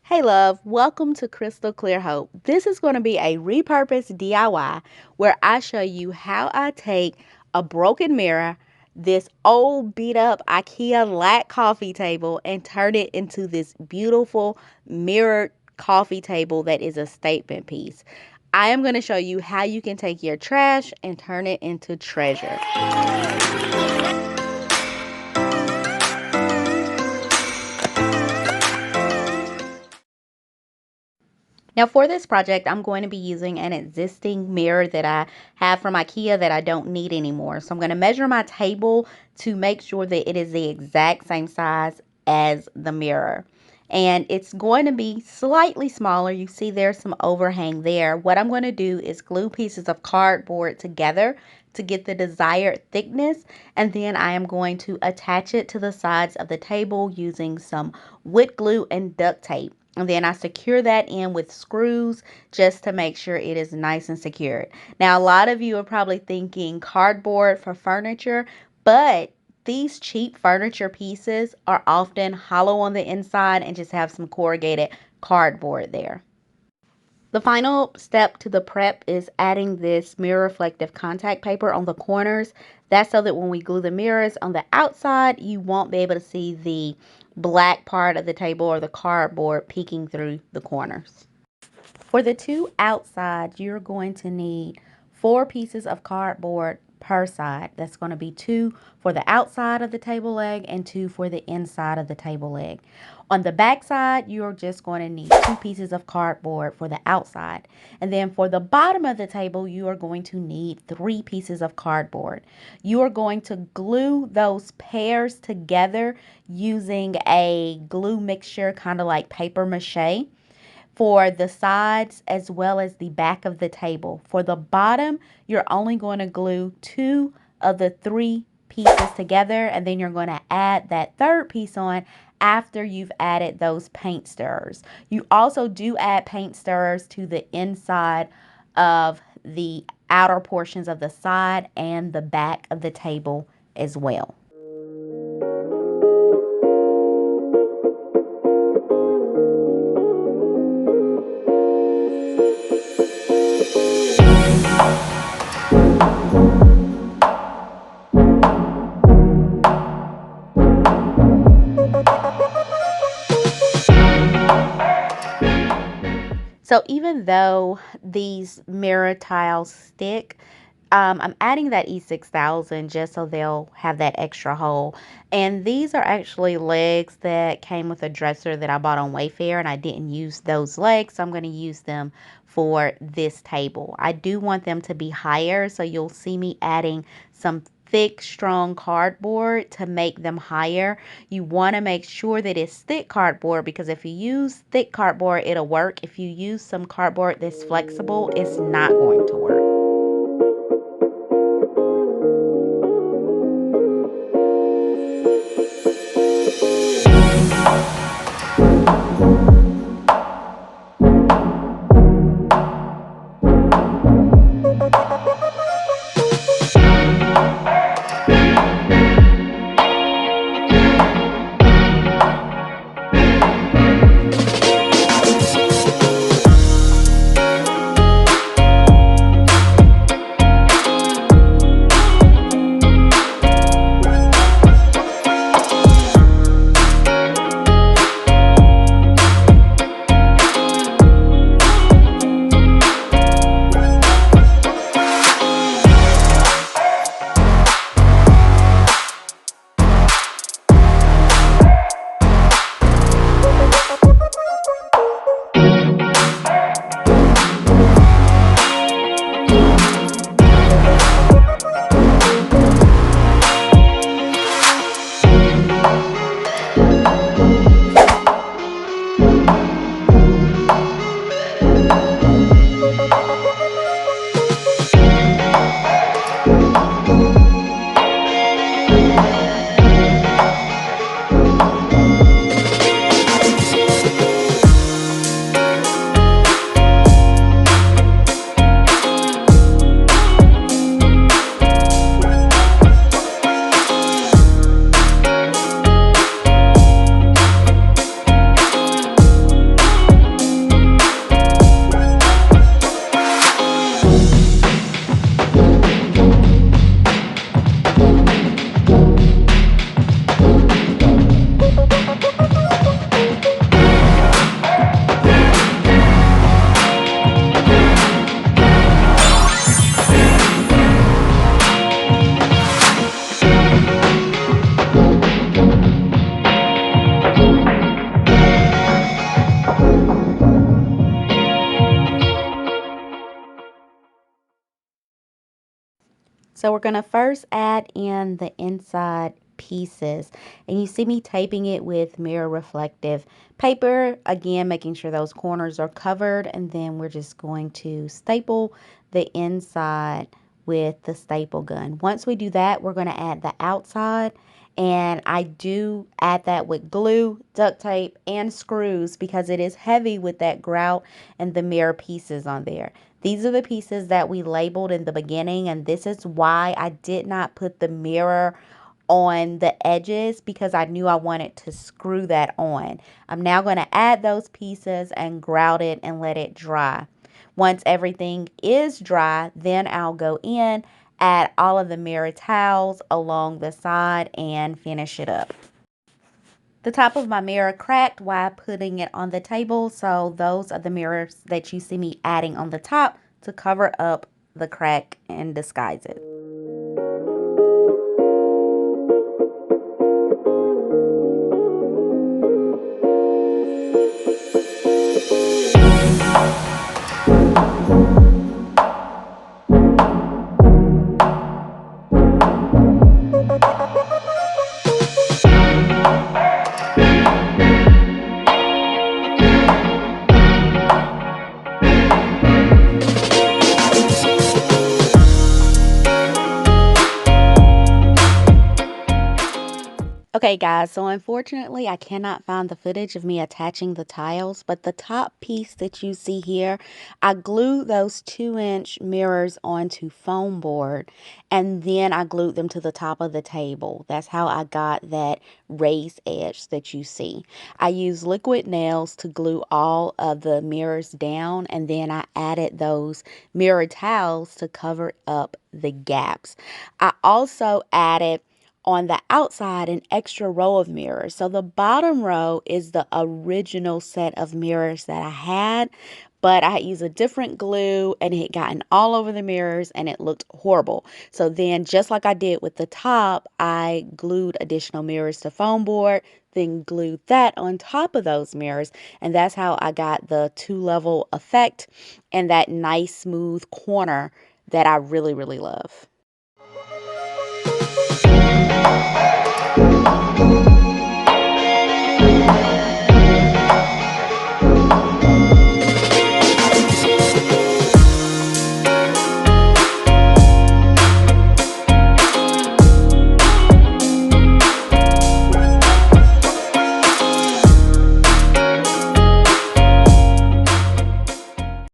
Hey love, welcome to Crystal Clear Hope. This is going to be a repurpose DIY where I show you how I take a broken mirror, this old beat up Ikea lac coffee table, and turn it into this beautiful mirrored coffee table that is a statement piece. I am going to show you how you can take your trash and turn it into treasure. Now for this project, I'm going to be using an existing mirror that I have from Ikea that I don't need anymore. So I'm going to measure my table to make sure that it is the exact same size as the mirror. And it's going to be slightly smaller. You see there's some overhang there. What I'm going to do is glue pieces of cardboard together to get the desired thickness, and then I am going to attach it to the sides of the table using some wood glue and duct tape. And then I secure that in with screws just to make sure it is nice and secured. Now, a lot of you are probably thinking cardboard for furniture, but these cheap furniture pieces are often hollow on the inside and just have some corrugated cardboard there. The final step to the prep is adding this mirror reflective contact paper on the corners. That's so that when we glue the mirrors on the outside, you won't be able to see the black part of the table or the cardboard peeking through the corners. For the two outsides, you're going to need 4 pieces of cardboard per side. That's going to be 2 for the outside of the table leg and 2 for the inside of the table leg. On the back side, you're just going to need 2 pieces of cardboard for the outside. And then for the bottom of the table, you are going to need 3 pieces of cardboard. You are going to glue those pairs together using a glue mixture, kind of like paper mache, for the sides as well as the back of the table. For the bottom, you're only going to glue 2 of the 3 pieces together, and then you're going to add that third piece on after you've added those paint stirrers. You also do add paint stirrers to the inside of the outer portions of the side and the back of the table as well. So even though these mirror tiles stick, I'm adding that E6000 just so they'll have that extra hole. And these are actually legs that came with a dresser that I bought on Wayfair, and I didn't use those legs, so I'm going to use them for this table. I do want them to be higher, so you'll see me adding some thick, strong cardboard to make them higher. You want to make sure that it's thick cardboard, because if you use thick cardboard, it'll work. If you use some cardboard that's flexible, it's not going to work. So we're going to first add in the inside pieces, and you see me taping it with mirror reflective paper, again making sure those corners are covered, and then we're just going to staple the inside with the staple gun. Once we do that, we're going to add the outside, and I do add that with glue, duct tape, and screws because it is heavy with that grout and the mirror pieces on there. These are the pieces that we labeled in the beginning, and this is why I did not put the mirror on the edges, because I knew I wanted to screw that on. I'm now going to add those pieces and grout it and let it dry. Once everything is dry, then I'll go in, add all of the mirror towels along the side, and finish it up. The top of my mirror cracked while putting it on the table, so those are the mirrors that you see me adding on the top to cover up the crack and disguise it. Okay guys, so unfortunately I cannot find the footage of me attaching the tiles, but the top piece that you see here, I glued those 2-inch mirrors onto foam board, and then I glued them to the top of the table. That's how I got that raised edge that you see. I used liquid nails to glue all of the mirrors down, and then I added those mirror towels to cover up the gaps. I also added on the outside an extra row of mirrors. So the bottom row is the original set of mirrors that I had, but I had used a different glue and it had gotten all over the mirrors and it looked horrible. So then, just like I did with the top, I glued additional mirrors to foam board, then glued that on top of those mirrors, and that's how I got the 2-level effect and that nice smooth corner that I really, really love.